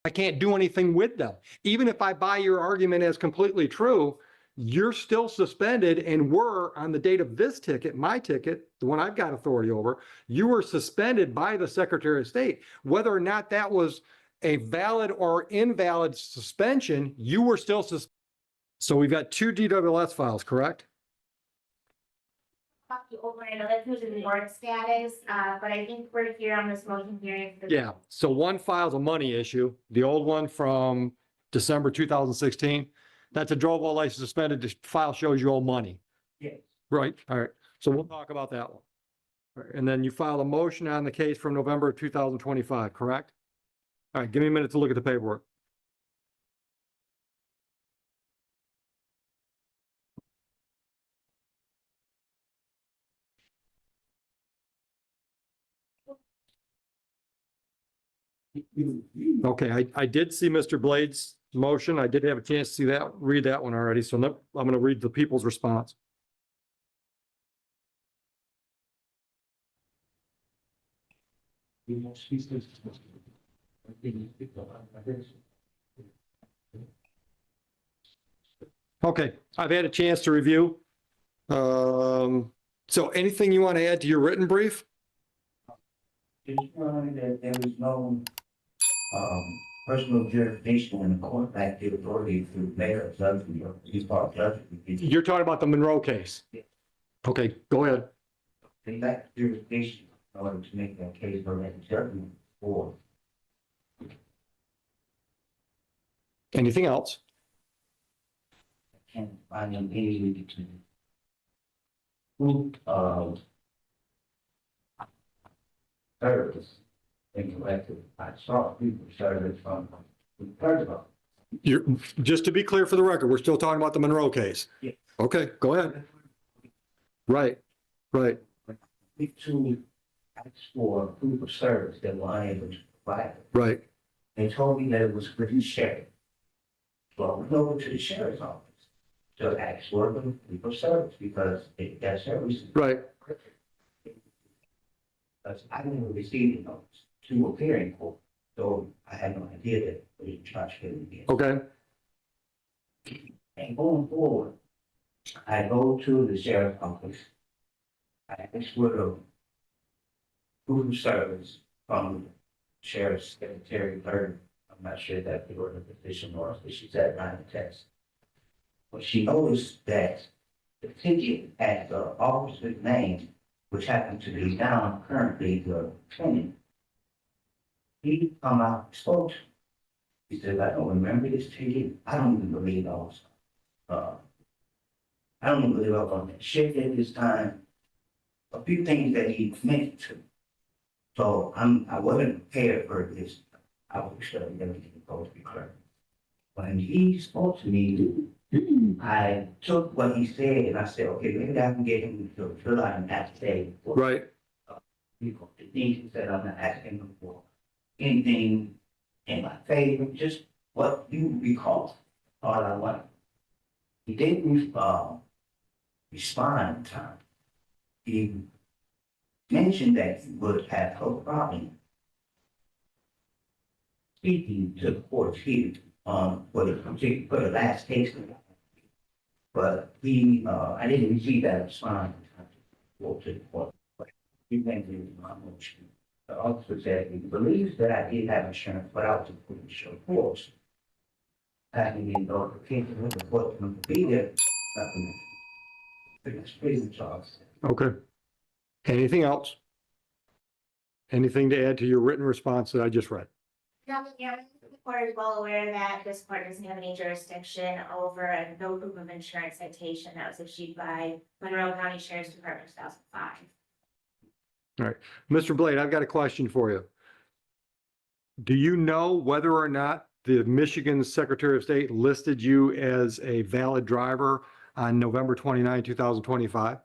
I can't do anything with them. Even if I buy your argument as completely true, you're still suspended and were on the date of this ticket, my ticket, the one I've got authority over, you were suspended by the Secretary of State. Whether or not that was a valid or invalid suspension, you were still suspended. So we've got two DWS files, correct? Over another who's in board status, but I think we're here on this motion hearing. Yeah, so one file's a money issue, the old one from December 2016. That's a drove while license suspended, the file shows you owe money. Yes. Right, all right, so we'll talk about that one. All right, and then you filed a motion on the case from November of 2025, correct? All right, give me a minute to look at the paperwork. Okay, I did see Mr. Blade's motion. I did have a chance to see that, read that one already. So I'm going to read the people's response. Okay, I've had a chance to review. So anything you want to add to your written brief? Just that there was no personal jurisdiction in the court back the authority through mayor, judgment, or his part judgment. You're talking about the Monroe case? Yeah. Okay, go ahead. They lack jurisdiction in order to make that case for that judgment or Anything else? can't find them any service and collective. I saw people service from heard about. You're, just to be clear for the record, we're still talking about the Monroe case? Yes. Okay, go ahead. Right, right. We to ask for proof of service that were unable to provide it. Right. They told me that it was for the sheriff. So I went over to the sheriff's office to ask for the proof of service because that service. Right. Because I never received a notice to appear in court, so I had no idea that we were trying to get it again. Okay. And going forward, I go to the sheriff's office. I ask for the proof of service from Sheriff's Secretary Bird. I'm not sure that the order of position or if she's at line of test. But she noticed that the ticket had the officer's name, which happened to be down currently the tenant. He come out and spoke to me. He said, I don't remember this ticket. I don't even believe I was, I don't even believe I was on that shift at this time. A few things that he mentioned to me. So I wasn't prepared for this. I was studying everything supposed to be clear. When he spoke to me, I took what he said and I said, okay, maybe I can get him to fill out an affidavit. Right. You know, the things he said, I'm not asking him for anything in my favor, just what you recall, all I want. He didn't respond in time. He mentioned that he would have no problem speaking to the court here for the last case. But he, I didn't receive that response to the court. He went to my motion. The officer said he believes that I did have insurance, but I was a pretty sure force. I didn't know the case of the court to be there. It's prison charge. Okay. Anything else? Anything to add to your written response that I just read? Nothing, yeah, the court is well aware that this court doesn't have any jurisdiction over a no proof of insurance citation that was issued by Monroe County Sheriff's Department in 2005. All right. Mr. Blade, I've got a question for you. Do you know whether or not the Michigan Secretary of State listed you as a valid driver on November 29, 2025?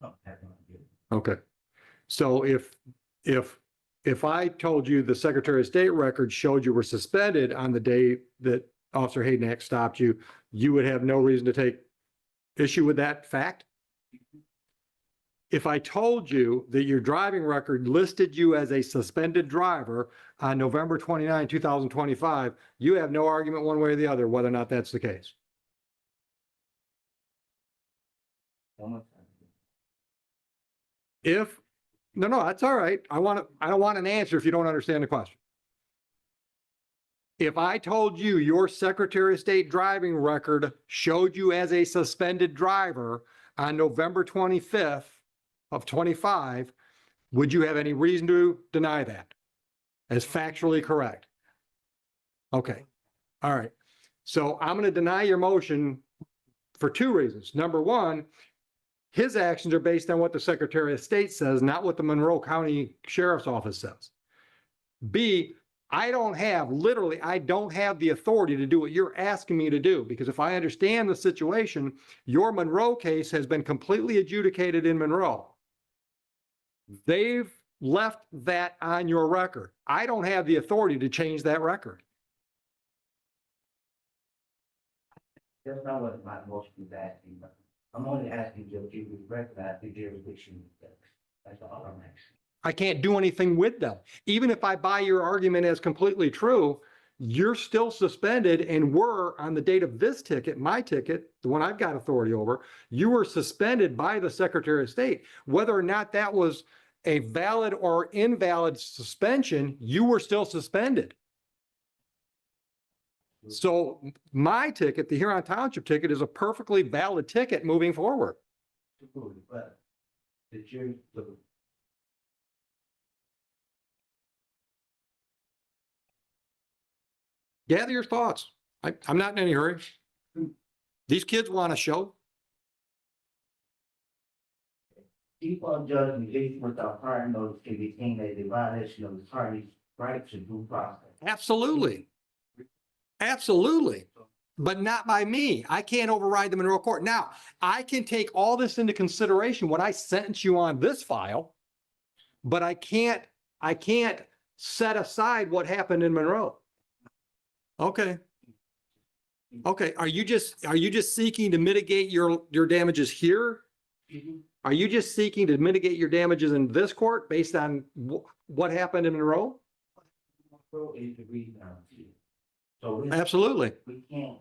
Oh, I have no idea. Okay. So if I told you the Secretary of State record showed you were suspended on the day that Officer Hayden stopped you, you would have no reason to take issue with that fact? if I told you that your driving record listed you as a suspended driver on November 29, 2025, you have no argument one way or the other whether or not that's the case. One more time. If, no, that's all right. I don't want an answer if you don't understand the question. If I told you your Secretary of State driving record showed you as a suspended driver on November 25th of 25, would you have any reason to deny that as factually correct? Okay, all right. So I'm going to deny your motion for two reasons. Number one, his actions are based on what the Secretary of State says, not what the Monroe County Sheriff's Office says. B, I don't have the authority to do what you're asking me to do, because if I understand the situation, your Monroe case has been completely adjudicated in Monroe. They've left that on your record. I don't have the authority to change that record. That's not what my motion is asking, but I'm only asking you if you would recognize the jurisdiction. That's all I'm asking. I can't do anything with them. Even if I buy your argument as completely true, you're still suspended and were on the date of this ticket, my ticket, the one I've got authority over, you were suspended by the Secretary of State. Whether or not that was a valid or invalid suspension, you were still suspended. So my ticket, the Huron Township ticket, is a perfectly valid ticket moving forward. But the jury, Gather your thoughts. I'm not in any hurry. These kids want a show. default judgment issued without prior notice can be deemed as a violation of the party's right to due process. Absolutely. Absolutely. But not by me. I can't override the Monroe Court. Now, I can take all this into consideration when I sentence you on this file, but I can't set aside what happened in Monroe. Okay. Okay. Are you just seeking to mitigate your damages here? Are you just seeking to mitigate your damages in this court based on what happened in Monroe? Is the reason I'm here. So Absolutely. we can't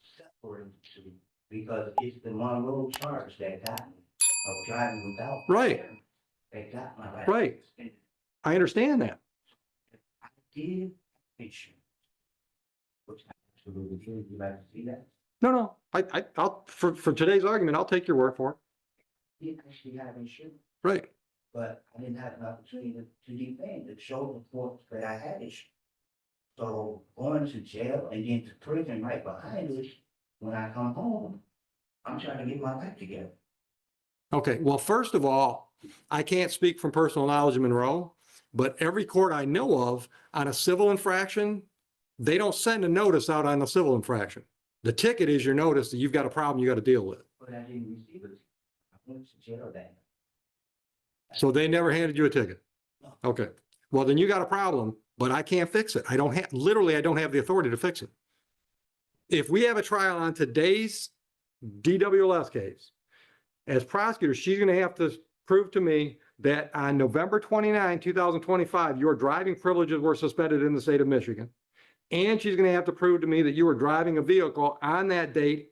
separate the two because it's the Monroe charge that got me of driving without. Right. That got my life. Right. I understand that. I did insurance. Which I absolutely do. Would you like to see that? No. I'll for today's argument, I'll take your word for it. Did actually have insurance, Right. but I didn't have an opportunity to defend, to show the court that I had insurance. So going to jail and then to prison right behind it, when I come home, I'm trying to get my life together. Okay. Well, first of all, I can't speak from personal knowledge of Monroe, but every court I know of on a civil infraction, they don't send a notice out on the civil infraction. The ticket is your notice that you've got a problem you got to deal with. But I didn't receive it. I went to jail that. So they never handed you a ticket. Okay. Well, then you got a problem, but I can't fix it. I don't have the authority to fix it. If we have a trial on today's DWLS case, as prosecutor, she's going to have to prove to me that on November 29, 2025, your driving privileges were suspended in the state of Michigan. And she's going to have to prove to me that you were driving a vehicle on that date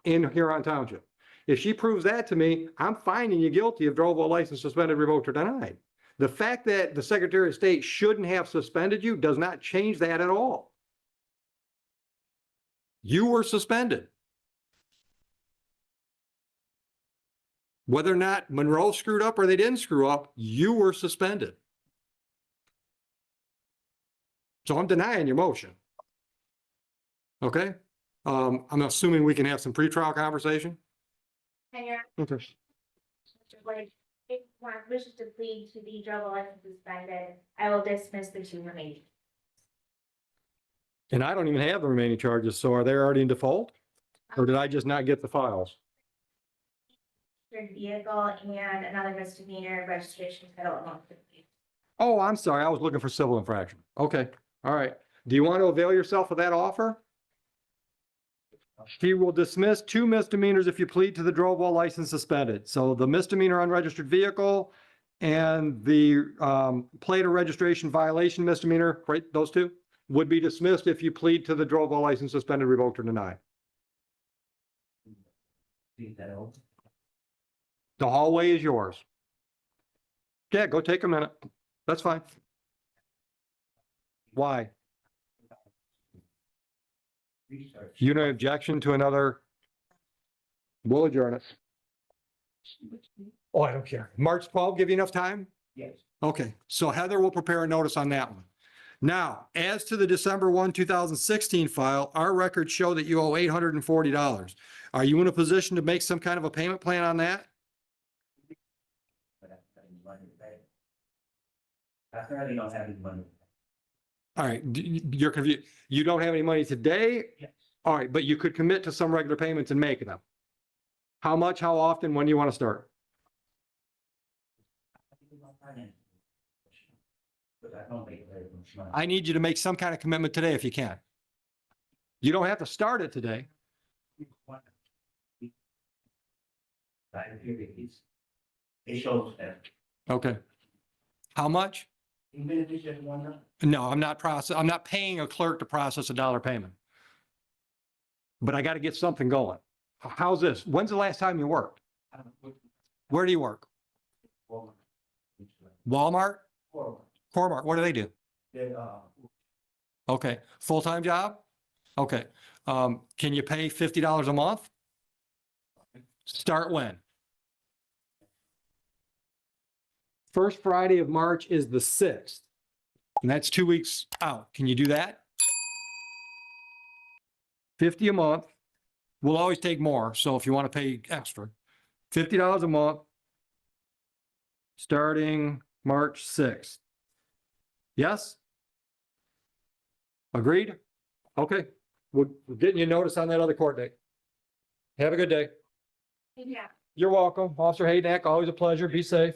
in Huron Township. If she proves that to me, I'm finding you guilty of drove while license suspended, revoked, or denied. The fact that the Secretary of State shouldn't have suspended you does not change that at all. You were suspended. Whether or not Monroe screwed up or they didn't screw up, you were suspended. So I'm denying your motion. Okay? I'm assuming we can have some pretrial conversation. And your Okay. Mr. Blake, if one wishes to plead to be drove while license suspended, I will dismiss the two remaining. And I don't even have the remaining charges, so are they already in default? Or did I just not get the files? Vehicle and another misdemeanor registration title among the three. Oh, I'm sorry. I was looking for civil infraction. Okay. All right. Do you want to avail yourself of that offer? He will dismiss 2 misdemeanors if you plead to the drove while license suspended. So the misdemeanor unregistered vehicle and the plate or registration violation misdemeanor, right, those 2, would be dismissed if you plead to the drove while license suspended, revoked, or denied. See that over? The hallway is yours. Yeah, go take a minute. That's fine. Why? Research. You no objection to another? We'll adjourn it. Oh, I don't care. March 12th, give you enough time? Yes. Okay, so Heather will prepare a notice on that one. Now, as to the December 1, 2016 file, our records show that you owe $840. Are you in a position to make some kind of a payment plan on that? But I don't money to pay. I currently don't have any money. All right, you're confused. You don't have any money today? Yes. All right, but you could commit to some regular payments and make them. How much, how often, when do you want to start? But I don't make very much money. I need you to make some kind of commitment today if you can. You don't have to start it today. It shows that. Okay. How much? Even if it's just one number. No, I'm not paying a clerk to process a dollar payment. But I got to get something going. How's this? When's the last time you worked? Where do you work? Walmart? Core-Mart, what do they do? Okay, full-time job? Okay, can you pay $50 a month? Start when? First Friday of March is the 6th, and that's 2 weeks out. Can you do that? 50 a month. We'll always take more, so if you want to pay extra, $50 a month, starting March 6th. Yes? Agreed? Okay, we're getting you notice on that other court date. Have a good day. Yeah. You're welcome. Officer Hayden, always a pleasure. Be safe.